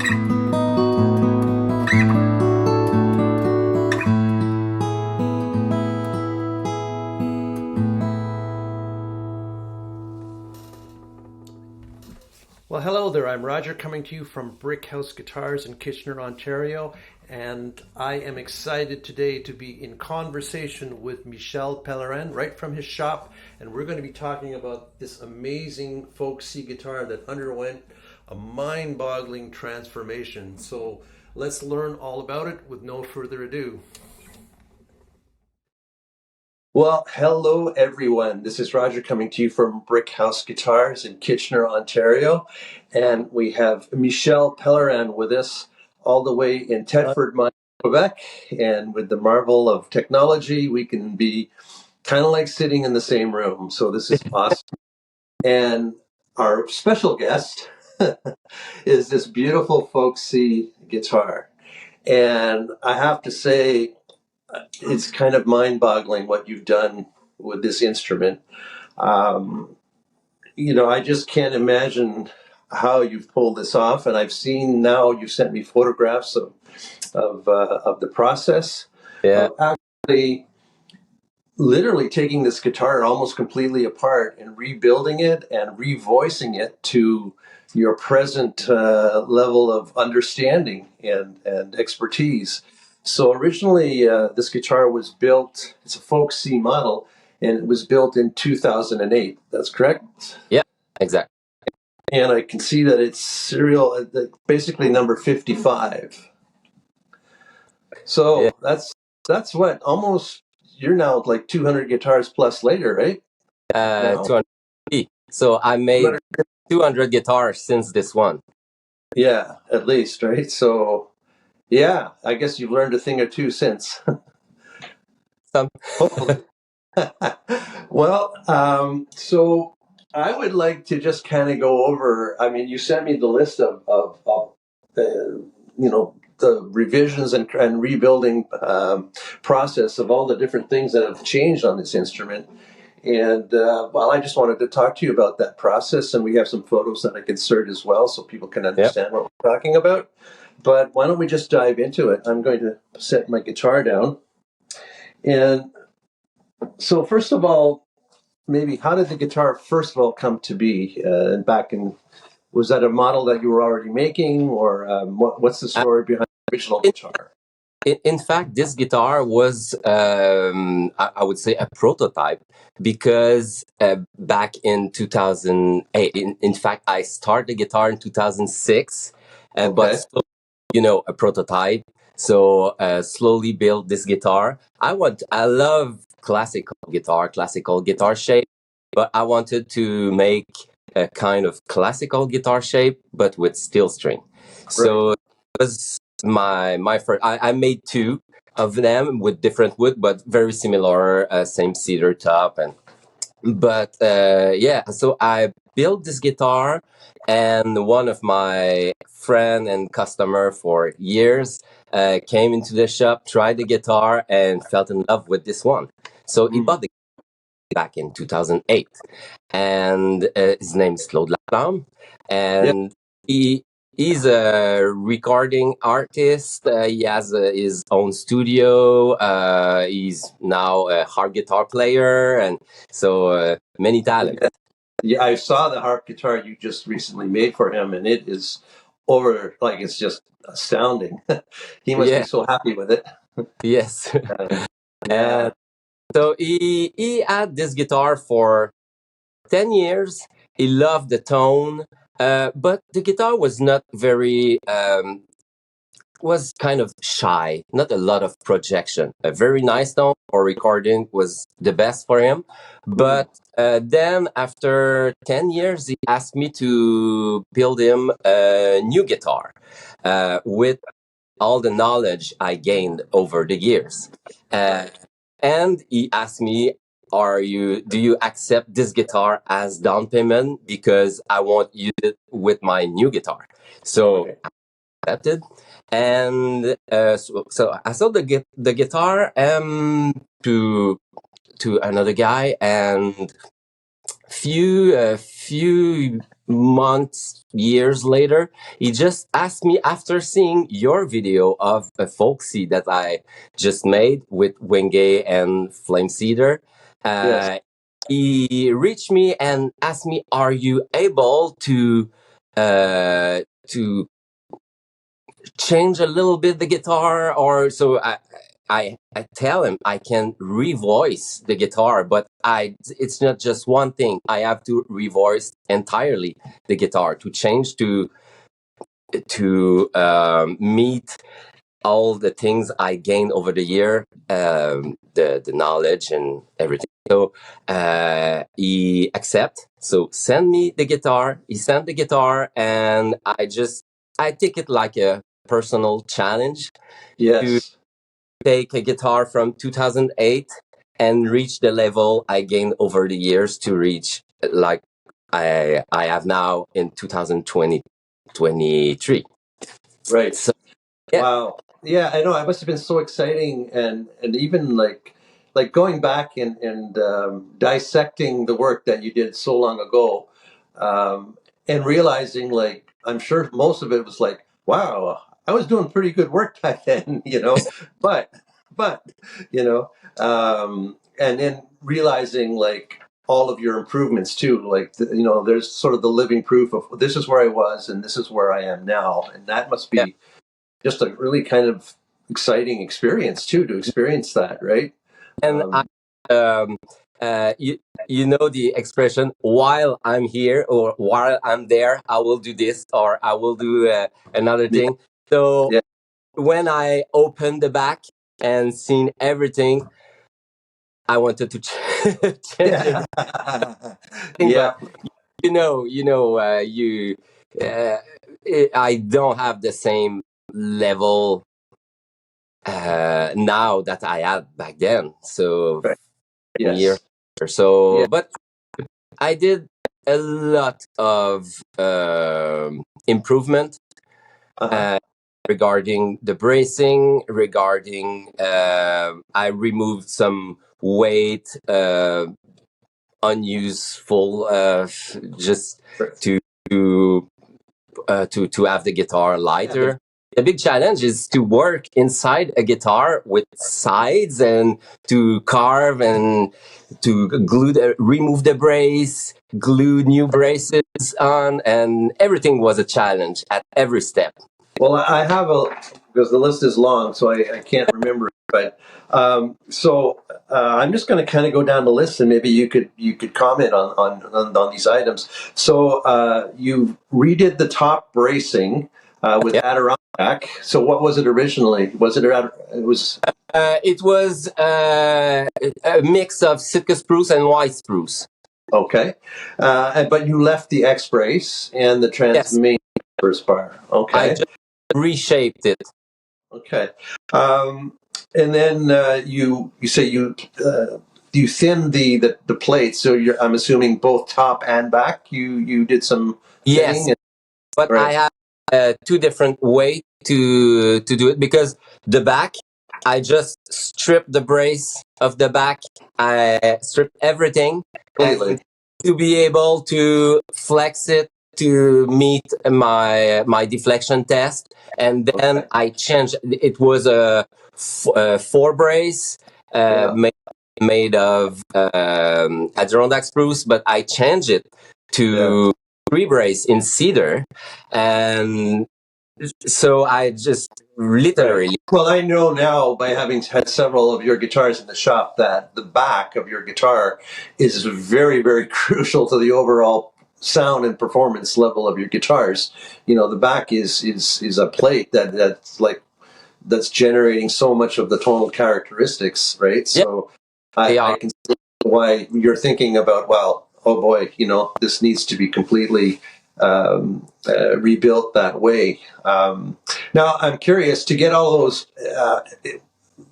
Well, hello there. I'm Roger coming to you from Brick House Guitars in Kitchener, Ontario, and I am excited today to be in conversation with Michel Pellerin right from his shop, and we're going to be talking about this amazing folk C guitar that underwent a mind-boggling transformation. So let's learn all about it with no further ado. Well, hello everyone. This is Roger coming to you from Brick House Guitars in Kitchener, Ontario. And we have Michel Pellerin with us all the way in Thetford, Quebec. And with the marvel of technology, we can be kind of like sitting in the same room. So this is awesome. And our special guest is this beautiful folk C guitar. And I have to say, it's kind of mind-boggling what you've done with this instrument. Um, I just can't imagine how you've pulled this off. And I've seen now you've sent me photographs of the process. Yeah. Of actually, literally taking this guitar almost completely apart and rebuilding it and revoicing it to your present level of understanding and expertise. So originally, this guitar was built, it's a folk C model, and it was built in 2008. That's correct? Yeah, exactly. And I can see that it's serial, basically number 55. So Yeah. that's what, almost, you're now like 200 guitars plus later, right? 250. So I made 200 guitars since this one. Yeah, at least, right? So, yeah, I guess you've learned a thing or two since. Some. Hopefully. Well, so I would like to just kind of go over. I mean, you sent me the list of the revisions and rebuilding process of all the different things that have changed on this instrument. And well, I just wanted to talk to you about that process, and we have some photos that I can insert as well, so people can understand what we're talking about. But why don't we just dive into it? I'm going to set my guitar down, and so first of all, maybe how did the guitar first of all come to be? Was that a model that you were already making, or what's the story behind the original guitar? In fact, this guitar was, I would say, a prototype because back in 2008, in fact, I started the guitar in 2006, but still, a prototype. So slowly built this guitar. I love classical guitar shape, but I wanted to make a kind of classical guitar shape, but with steel string. So it was my first. I made two of them with different wood, but very similar, same cedar top. So I built this guitar, and one of my friend and customer for years came into the shop, tried the guitar, and fell in love with this one. So he bought the back in 2008, and his name is Claude Laclamme, and he's a recording artist. He has his own studio. He's now a harp guitar player, and so many talents. Yeah, I saw the harp guitar you just recently made for him, and it is it's just astounding. He must be so happy with it. Yes. Yeah. So he had this guitar for 10 years. He loved the tone, but the guitar was not very, was kind of shy, not a lot of projection. A very nice tone for recording was the best for him. But then after 10 years, he asked me to build him a new guitar with all the knowledge I gained over the years. And he asked me, do you accept this guitar as down payment? Because I want you to with my new guitar. So I accepted. And so I sold the guitar to another guy, and few months, years later, he just asked me after seeing your video of a folksy that I just made with Wenge and Flame Cedar. Yes. He reached me and asked me, "Are you able to change a little bit the guitar?" Or so I tell him I can revoice the guitar, but it's not just one thing. I have to revoice entirely the guitar to change to meet all the things I gained over the year, the knowledge and everything. So he accept. So send me the guitar. He sent the guitar, and I take it like a personal challenge to Yes. take a guitar from 2008 and reach the level I gained over the years to reach like I have now in 2023. Right. So yeah, Wow. Yeah, I know. It must have been so exciting, and even like going back and dissecting the work that you did so long ago, and realizing like I'm sure most of it was like, wow, I was doing pretty good work back then, but but and then realizing like all of your improvements too, like there's sort of the living proof of this is where I was and this is where I am now, and that must yeah. be just a really kind of exciting experience too to experience that, right? And Um, um, you know the expression, while I'm here or while I'm there, I will do this or I will do another yeah, thing. So yeah, when I opened the back and seen everything, I wanted to change yeah, everything. yeah. But you uh, I don't have the same level now that I had back then. So Right. 10 years Yes. or so, Yeah. but I did a lot of improvement Uh-huh. uh, regarding the bracing, regarding I removed some weight, unuseful, just Right. to to have the guitar Yeah. lighter. The big challenge is to work inside a guitar with sides and to carve and to remove the brace, glue new braces on, and everything was a challenge at every step. Well, I have a because the list is long, so I can't remember it. But I'm just going to kind of go down the list, and maybe you could comment on these items. So you redid the top bracing with Yeah. Adirondack. So what was it originally? Was it it was It was a mix of Sitka spruce and white spruce. okay, but you left the X brace and the Yes, transmain first bar. I Okay. just reshaped it. Okay. Um, and then you say you thin the plate, so I'm assuming both top and back. You did some Yes, thinning. but I Right. have two different way to do it because the back, I just stripped the brace of the back. I stripped everything, and Completely. to be able to flex it to meet my deflection test, and then Okay. I changed. It was a four brace Yeah. made of Adirondack spruce, but I changed it Yeah. to three brace in cedar, and so I just Right. literally Well, I know now by having had several of your guitars in the shop that the back of your guitar is very, very crucial to the overall sound and performance level of your guitars. The back is a plate that's generating so much of the tonal characteristics, right? yeah, So they I are. can see why you're thinking about, well, oh boy, this needs to be completely rebuilt that way. Now, I'm curious to get all those.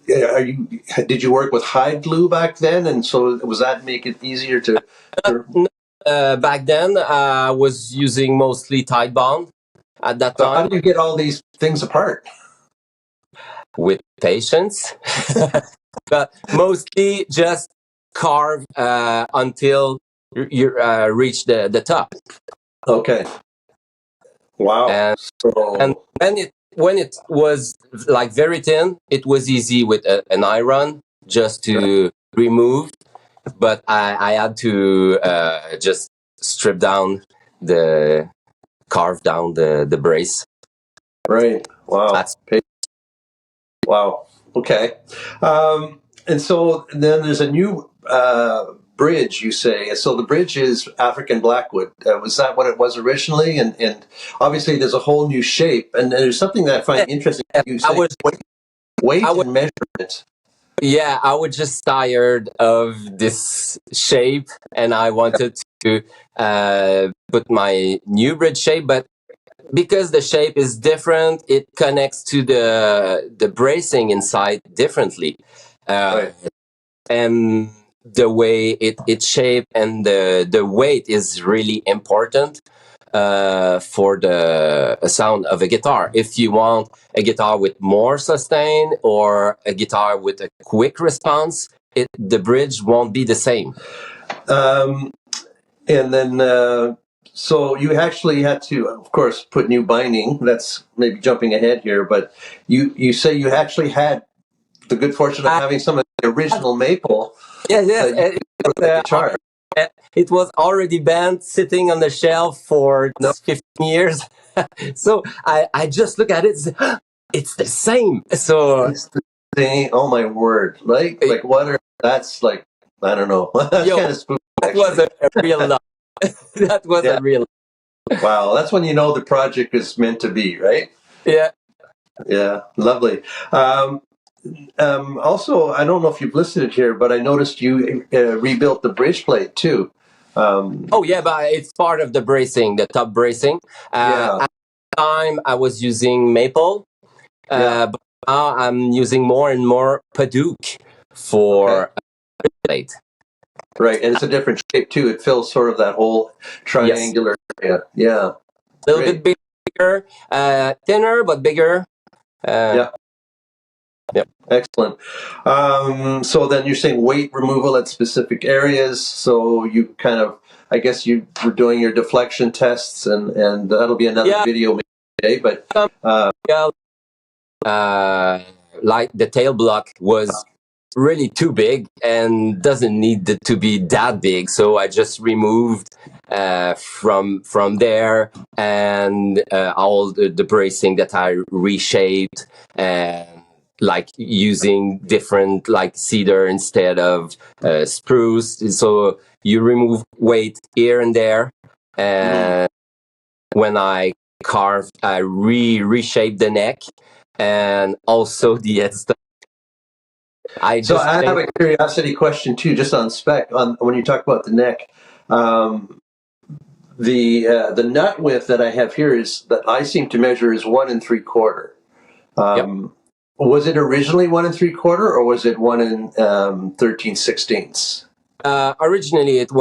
Did you work with hide glue back then? And so was that make it easier to No, back then, I was using mostly Tide Bond at that so how time do you get all these things apart? with patience, but mostly just carve until you reach the top. Okay. Wow. And and So when it was like very thin, it was easy with an iron just to remove. But I had to just strip down the carve down the brace. right. Wow. That's Wow. Okay. And so then there's a new bridge, you say. So the bridge is African blackwood. Was that what it was originally? And obviously there's a whole new shape. And there's something that I find interesting. You I say was I weight was and measurement. yeah, I was just tired of this shape, and I wanted to put my new bridge shape, but because the shape is different, it connects to the bracing inside differently. Uh, Right. and the way it's shaped and the weight is really important for the sound of a guitar. If you want a guitar with more sustain or a guitar with a quick response, the bridge won't be the same. Um, and then, so you actually had to, of course, put new binding. That's maybe jumping ahead here, but you say you actually had the good fortune of I, having some of the original maple yes, yes, that you put on the guitar. it was already bent, sitting on the shelf for No, 15 years. So I just look at it, and say, it's the same. So it's the thing. Oh my word! Like what are that's like I don't know. That's yo, kind of spooky, that was actually. a real love. That was Yeah. a real Wow. That's when you know the project is meant to be, right? yeah. Yeah. Lovely. Um, also, I don't know if you've listed it here, but I noticed you rebuilt the bridge plate too. Um, Oh yeah, but it's part of the bracing, the top bracing. yeah. At the time, I was using maple, Yeah. but now I'm using more and more Paduke Okay. for plate. Right. And it's a different shape too. It fills sort of that whole Yes, triangular area. Yeah. a little Great. bit bigger, thinner but bigger. Uh, Yeah. yeah, Excellent. So then you're saying weight removal at specific areas. So you kind of, I guess you were doing your deflection tests, and that'll be another yeah, video maybe today. But yeah. Like the tail block was really too big and doesn't need it to be that big, so I just removed from there, and all the bracing that I reshaped, and like using different like cedar instead of spruce, so you remove weight here and there. mm. And when I carved, I reshaped the neck and also the headstock. I So just I have changed. a curiosity question too, just on spec. On when you talk about the neck, um, the nut width that I have here is that I seem to measure is 1 3/4. Yep. Was it originally 1 3/4, or was it 1 13/16? Originally, it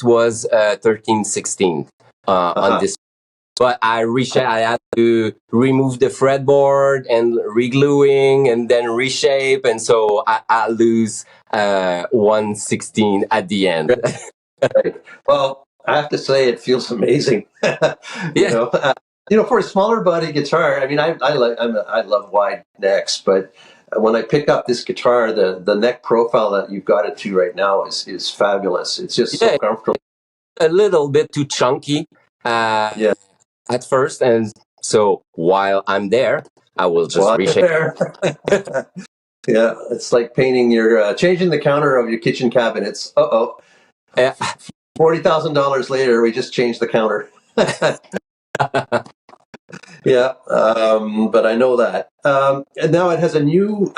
was 13/16 on Uh-huh. this, but I had to remove the fretboard and regluing and then reshape, and so I lose 1/16 at the end. Right. Well, I have to say it feels amazing. you Yeah, know, uh, for a smaller body guitar. I mean, I love wide necks, but when I pick up this guitar, the neck profile that you've got it to right now is fabulous. It's just so yeah, comfortable. a little bit too chunky Yeah. at first, and so while I'm there, I will just Well, reshape. there. Yeah, it's like painting your changing the counter of your kitchen cabinets. Uh-oh. Uh, $40,000 later, we just changed the counter. Yeah, but I know that. And now it has a new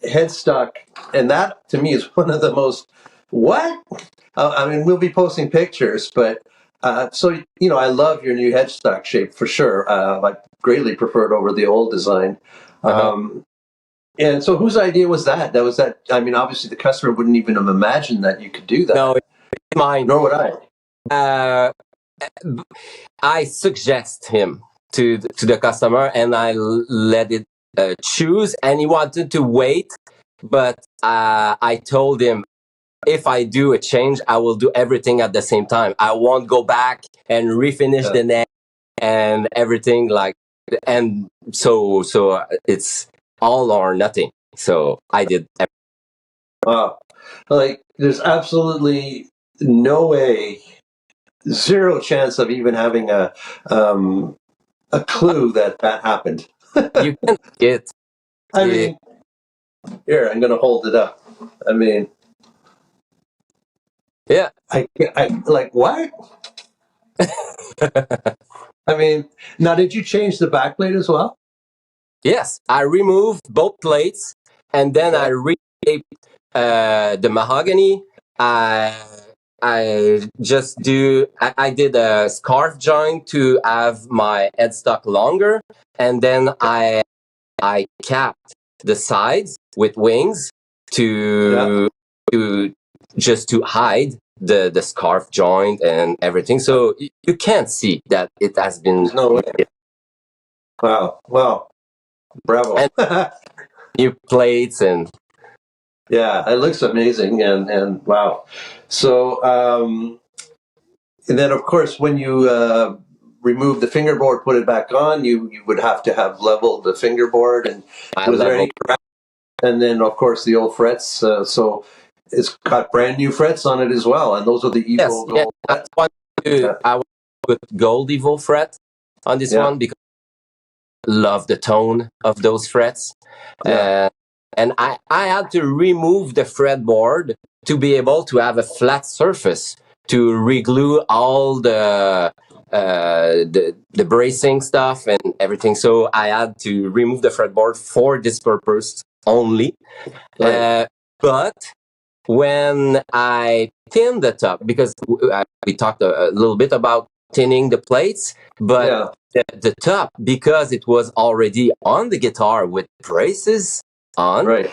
headstock, and that to me is one of the most what? I mean, we'll be posting pictures, but so I love your new headstock shape for sure. I greatly prefer it over the old design. uh-huh. Um, and so, whose idea was that? That was that. I mean, obviously, the customer wouldn't even have imagined that you could do No, that. it's mine. Nor would I. Uh, I suggest him to the customer, and I let it choose. And he wanted to wait, but I told him if I do a change, I will do everything at the same time. I won't go back and refinish the neck and everything like, and so it's all or nothing. So I did. Wow. Like, there's absolutely no way, zero chance of even having a clue that that happened. You can see it. I mean, here, I'm going to hold it up. I mean, Yeah. I like, what? I mean, now, did you change the backplate as well? Yes, I removed both plates and then I Okay. reshaped the mahogany. I I did a scarf joint to have my headstock longer, and then I capped the sides with wings Yeah. to just to hide the scarf joint and everything. So you can't see that it has been There's no way. Wow. Wow. Bravo. and new plates and Yeah, it looks amazing, and wow. So, and then of course, when you remove the fingerboard, put it back on, you would have to have leveled the fingerboard. And my was there level. any crack? And then of course the old frets. So it's got brand new frets on it as well, and those are the Yes, Evo yeah. Gold frets. I want to put gold Evo fret on this Yeah, one because I love the tone of those frets. yeah, Uh, and I had to remove the fretboard to be able to have a flat surface to reglue all the bracing stuff and everything. So I had to remove the fretboard for this purpose only. right. But when I thin the top, because we talked a little bit about tinning the plates, but Yeah, the top, because it was already on the guitar with braces on, right.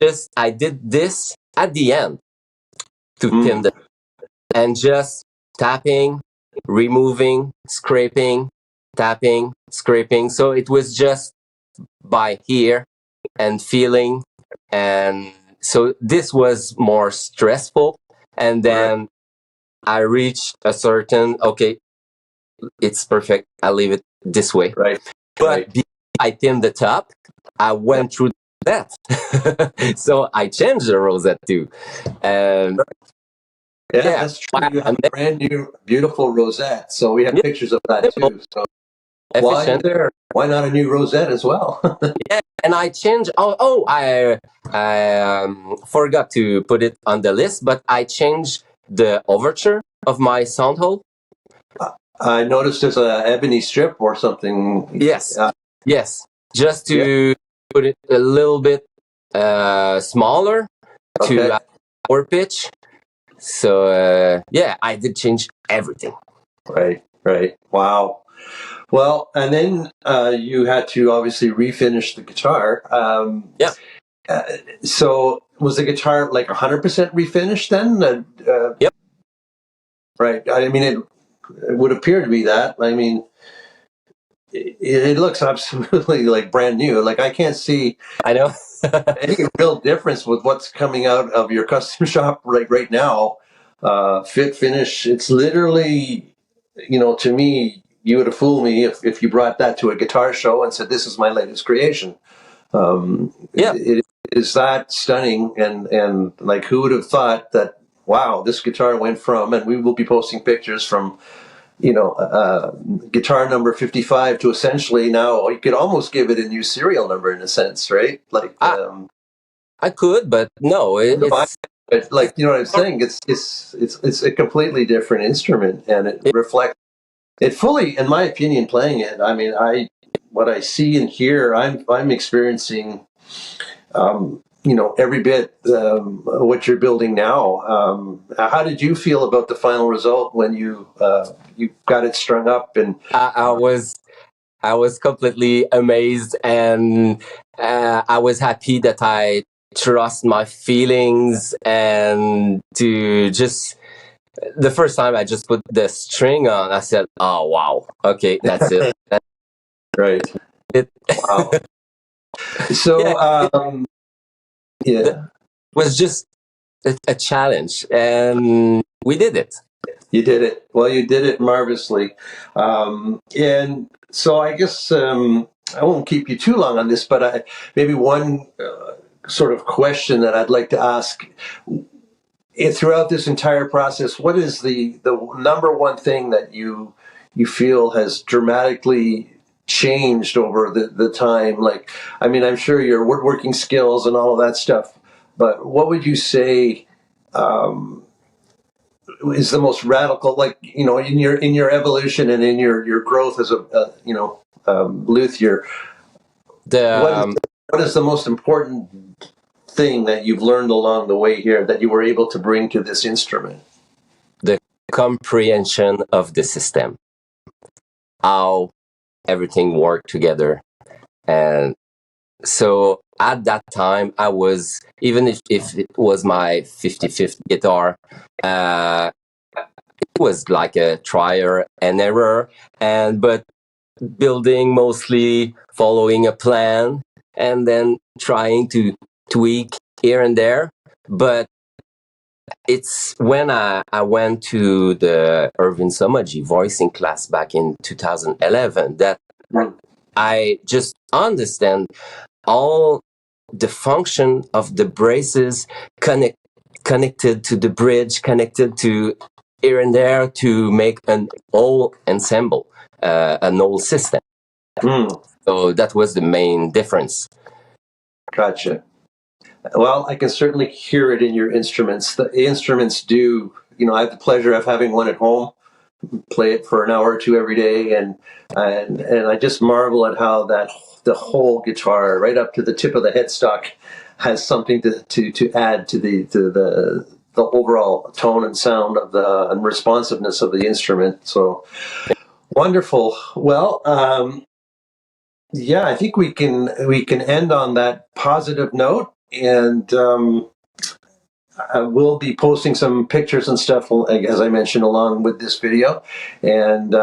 just I did this at the end to thin Mm, the and just tapping, removing, scraping, tapping, scraping. So it was just by here and feeling, and so this was more stressful. And right, then I reached a certain, okay, it's perfect, I'll leave it this way. right, But right. because I thinned the top, I Yeah, went through that. So I changed the rosette too. um yeah, yeah, that's true. You have and a then, brand new, beautiful rosette. So we have yeah, pictures of that simple, too. So why efficient. there? Why not a new rosette as well? Yeah, and I changed. I forgot to put it on the list, but I changed the overture of my sound hole. I noticed there's a ebony strip or something. Yes, yes, just Yeah. to put it a little bit smaller to Okay. our pitch. So yeah, I did change everything. Right. Right. Wow. Well, and then you had to obviously refinish the guitar. Yeah, Uh, so was the guitar like 100% refinished then? yep, Right. I mean, it would appear to be that. I mean, it looks absolutely like brand new. Like I can't see I know. any real difference with what's coming out of your custom shop right now. Fit finish. It's literally, to me, you would have fooled me if you brought that to a guitar show and said, "This is my latest creation." Yeah, It is that stunning, and like who would have thought that? Wow, this guitar went from, and we will be posting pictures from, guitar number 55 to essentially now you could almost give it a new serial number in a sense, right? Like, I I could, but no, no, like, you know what I'm it's saying? It's a completely different instrument, and it it, reflects it fully, in my opinion. Playing it, I mean, what I see and hear, I'm experiencing, every bit what you're building now. How did you feel about the final result when you got it strung up and I was I was completely amazed, and I was happy that I trust my feelings and to just the first time I just put the string on, I said, "Oh wow, okay, that's it." That's right? it. Wow. Yeah, So, it yeah, was just a challenge, and we did it. You did it. Well, you did it marvelously. And so I guess I won't keep you too long on this, but maybe one sort of question that I'd like to ask throughout this entire process, what is the number one thing that you feel has dramatically changed over the time? Like, I mean, I'm sure your woodworking skills and all of that stuff, but what would you say is the most radical, like, you know, in your evolution and in your growth as a luthier? The What is the most important thing that you've learned along the way here that you were able to bring to this instrument? the comprehension of the system, how everything worked together. And so at that time, I was, even if it was my 55th guitar, it was like a trial and error, and but building mostly following a plan and then trying to tweak here and there. But it's when I went to the Irvin Somaji voicing class back in 2011 that I just understand all the function of the braces connected to the bridge, connected to here and there to make an whole ensemble, an whole system. Mm, So that was the main difference. gotcha. Well, I can certainly hear it in your instruments. The instruments do, you know, I have the pleasure of having one at home, play it for an hour or two every day, and I just marvel at how that the whole guitar, right up to the tip of the headstock, has something to add to the overall tone and sound of the and responsiveness of the instrument. So wonderful. Well, yeah, I think we can end on that positive note, and we'll be posting some pictures and stuff, as I mentioned, along with this video. And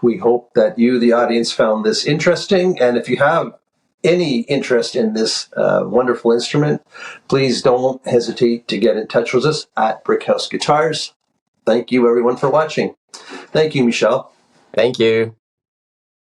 we hope that you, the audience, found this interesting. And if you have any interest in this wonderful instrument, please don't hesitate to get in touch with us at Brickhouse Guitars. Thank you, everyone, for watching. Thank you, Michel. Thank you.